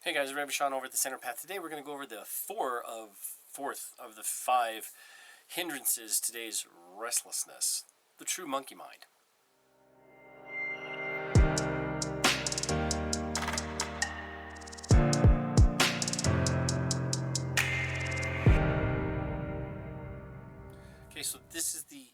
Hey guys, Rabbi Sean over at the Center Path. Today we're going to go over the fourth of the 5 hindrances to today's restlessness, the true monkey mind. Okay, so this is the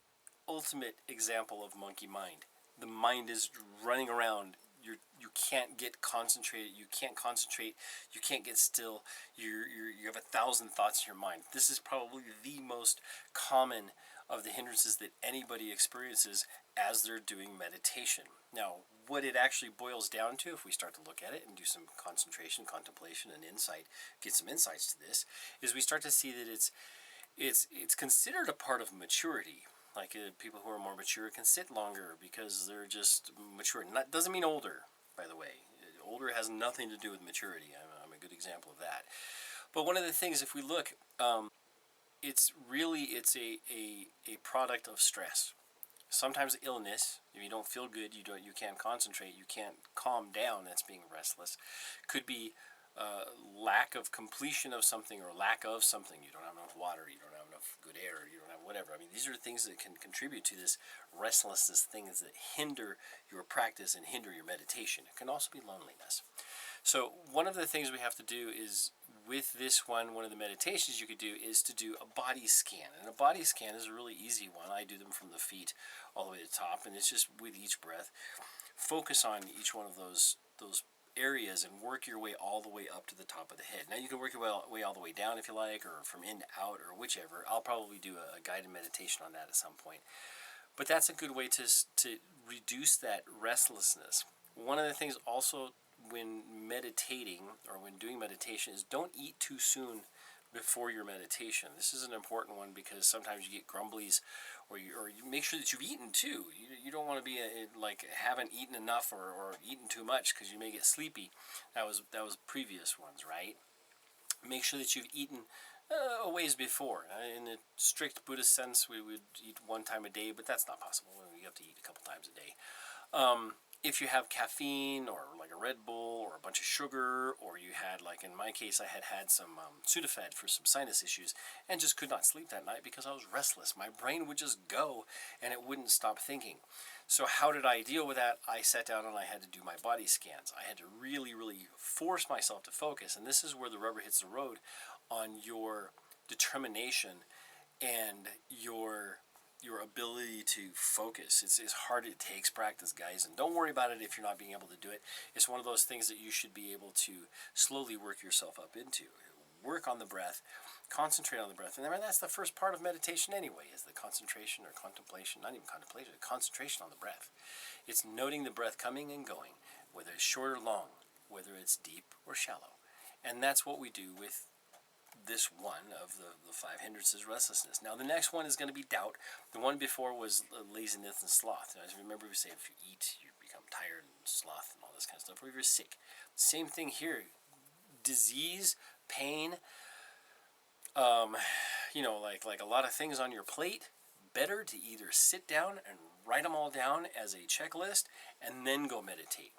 ultimate example of monkey mind. The mind is running around. You can't get concentrated. You can't concentrate. You can't get still. You have 1,000 thoughts in your mind. This is probably the most common of the hindrances that anybody experiences as they're doing meditation. Now, what it actually boils down to, if we start to look at it and do some concentration, contemplation, and insight, get some insights to this, is we start to see that it's considered a part of maturity. Like people who are more mature can sit longer because they're just mature. Doesn't mean older, by the way. Older has nothing to do with maturity. I'm a good example of that. But one of the things, if we look, it's a product of stress. Sometimes illness, if you don't feel good, you can't concentrate, you can't calm down. That's being restless. Could be lack of completion of something or lack of something. You don't have enough water, you don't have enough good air, you don't have whatever. I mean, these are things that can contribute to this restlessness, things that hinder your practice and hinder your meditation. It can also be loneliness. So one of the things we have to do is, with this one of the meditations you could do is to do a body scan. And a body scan is a really easy one. I do them from the feet all the way to the top, and it's just with each breath. Focus on each one of those areas and work your way all the way up to the top of the head. Now you can work your way all the way down if you like, or from in to out, or whichever. I'll probably do a guided meditation on that at some point. But that's a good way to reduce that restlessness. One of the things also when meditating or when doing meditation is don't eat too soon before your meditation. This is an important one because sometimes you get grumblies, or you make sure that you've eaten too. You don't want to be like haven't eaten enough or eaten too much because you may get sleepy. That was previous ones, right? Make sure that you've eaten a ways before. In a strict Buddhist sense, we would eat 1 time a day, but that's not possible. You have to eat a couple times a day. If you have caffeine or like a Red Bull or a bunch of sugar, or you had, like in my case, I had some Sudafed for some sinus issues and just could not sleep that night because I was restless. My brain would just go and it wouldn't stop thinking. So how did I deal with that? I sat down and I had to do my body scans. I had to really, really force myself to focus. And this is where the rubber hits the road on your determination and your ability to focus. It's hard. It takes practice, guys, and don't worry about it if you're not being able to do it. It's one of those things that you should be able to slowly work yourself up into. Work on the breath, concentrate on the breath, and that's the first part of meditation anyway, is the concentration or contemplation, not even contemplation, concentration on the breath. It's noting the breath coming and going, whether it's short or long, whether it's deep or shallow. And that's what we do with this one of the 5 hindrances, restlessness. Now the next one is going to be doubt. The one before was laziness and sloth. Now, as you remember, we say if you eat, you become tired and sloth and all this kind of stuff. Or if you're sick, same thing here. Disease, pain, like a lot of things on your plate. Better to either sit down and write them all down as a checklist and then go meditate.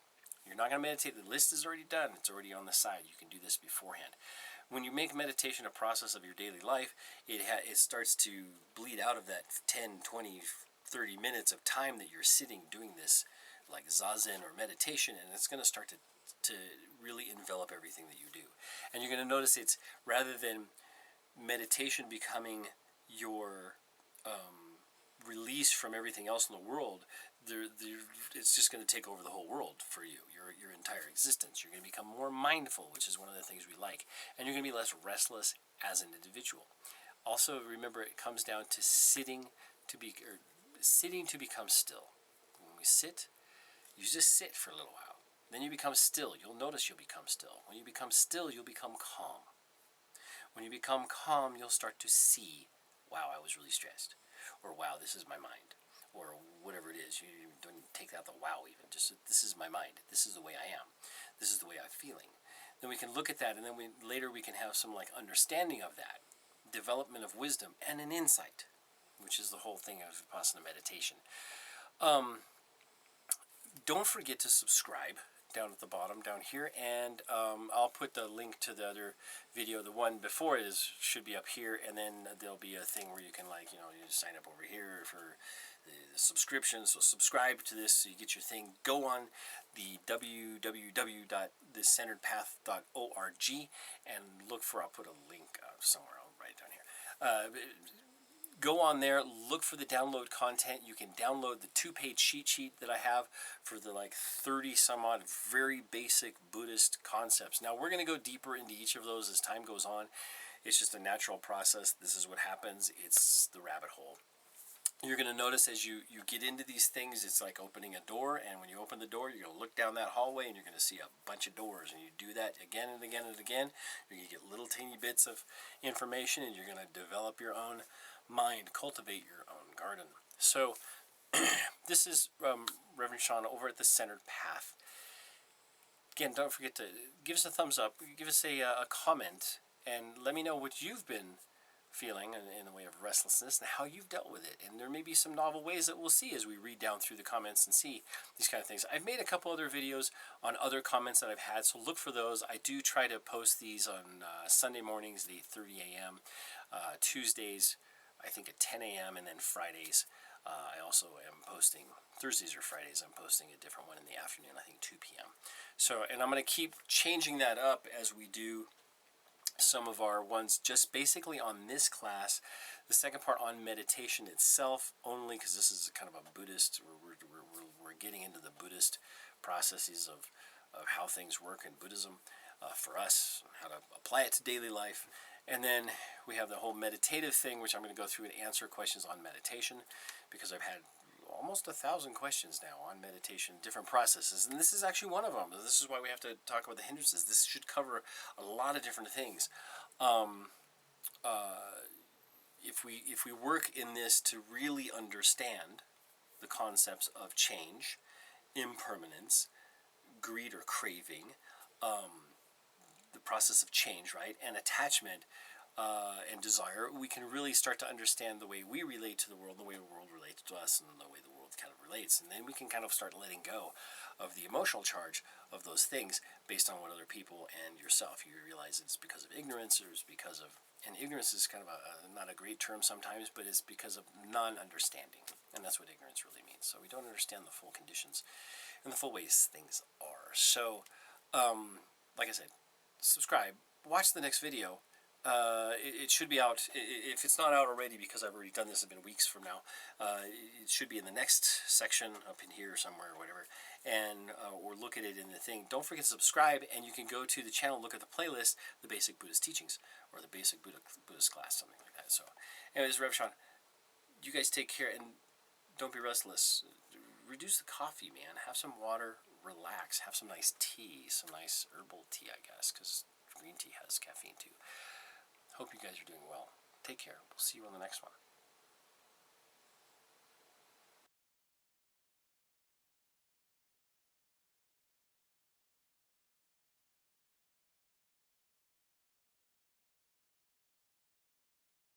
You're not going to meditate. The list is already done. It's already on the side. You can do this beforehand. When you make meditation a process of your daily life, it starts to bleed out of that 10, 20, 30 minutes of time that you're sitting doing this, like zazen or meditation, and it's going to start to really envelop everything that you do. And you're going to notice it's, rather than meditation becoming your release from everything else in the world, it's just going to take over the whole world for you, your entire existence. You're going to become more mindful, which is one of the things we like, and you're going to be less restless as an individual. Also, remember, it comes down to sitting to become still. When we sit, you just sit for a little while. Then you become still. You'll notice you'll become still. When you become still, you'll become calm. When you become calm, you'll start to see, wow, I was really stressed, or wow, this is my mind, or whatever it is. You don't take out the wow even. Just, this is my mind. This is the way I am. This is the way I'm feeling. Then we can look at that, and then later we can have some understanding of that, development of wisdom, and an insight, which is the whole thing of Vipassana meditation. Don't forget to subscribe down at the bottom down here, and I'll put the link to the other video. The one before it should be up here, and then there'll be a thing where you can, like, you sign up over here for the subscription. So subscribe to this so you get your thing. Go on the www.thiscenteredpath.org and look for, I'll put a link somewhere, I'll write it down here. Go on there, look for the download content. You can download the 2-page cheat sheet that I have for the 30 some odd very basic Buddhist concepts. Now we're going to go deeper into each of those as time goes on. It's just a natural process. This is what happens. It's the rabbit hole. You're going to notice as you get into these things, it's like opening a door, and when you open the door, you're going to look down that hallway, and you're going to see a bunch of doors, and you do that again and again and again. You're going to get little teeny bits of information, and you're going to develop your own mind, cultivate your own garden. So this is Reverend Sean over at the Centered Path. Again, don't forget to give us a thumbs up, give us a comment, and let me know what you've been feeling in the way of restlessness and how you've dealt with it. And there may be some novel ways that we'll see as we read down through the comments and see these kind of things. I've made a couple other videos on other comments that I've had, so look for those. I do try to post these on Sunday mornings at 8:30 a.m., Tuesdays I think at 10 a.m., and then Fridays I also am posting, Thursdays or Fridays I'm posting a different one in the afternoon, I think 2 p.m. So, and I'm going to keep changing that up as we do some of our ones just basically on this class. The second part on meditation itself only, because this is kind of a Buddhist, we're getting into the Buddhist processes of how things work in Buddhism for us, how to apply it to daily life. And then we have the whole meditative thing, which I'm going to go through and answer questions on meditation, because I've had almost 1,000 questions now on meditation, different processes, and this is actually one of them. This is why we have to talk about the hindrances. This should cover a lot of different things. If we work in this to really understand the concepts of change, impermanence, greed or craving, the process of change, right, and attachment and desire, we can really start to understand the way we relate to the world, the way the world relates to us, and the way the world kind of relates. And then we can kind of start letting go of the emotional charge of those things based on what other people and yourself. You realize it's because of ignorance, or it's because of, and ignorance is kind of not a great term sometimes, but it's because of non-understanding. And that's what ignorance really means. So we don't understand the full conditions and the full ways things are. So, like I said, subscribe, watch the next video. It should be out, if it's not out already, because I've already done this, it's been weeks from now. It should be in the next section up in here somewhere or whatever, and or look at it in the thing. Don't forget to subscribe, and you can go to the channel, look at the playlist, the Basic Buddhist Teachings, or the Basic Buddhist Class, something like that. So anyways, Rev Sean, you guys take care, and don't be restless. Reduce the coffee, man. Have some water, relax, have some nice tea, some nice herbal tea, I guess, because green tea has caffeine too. Hope you guys are doing well. Take care. We'll see you on the next one.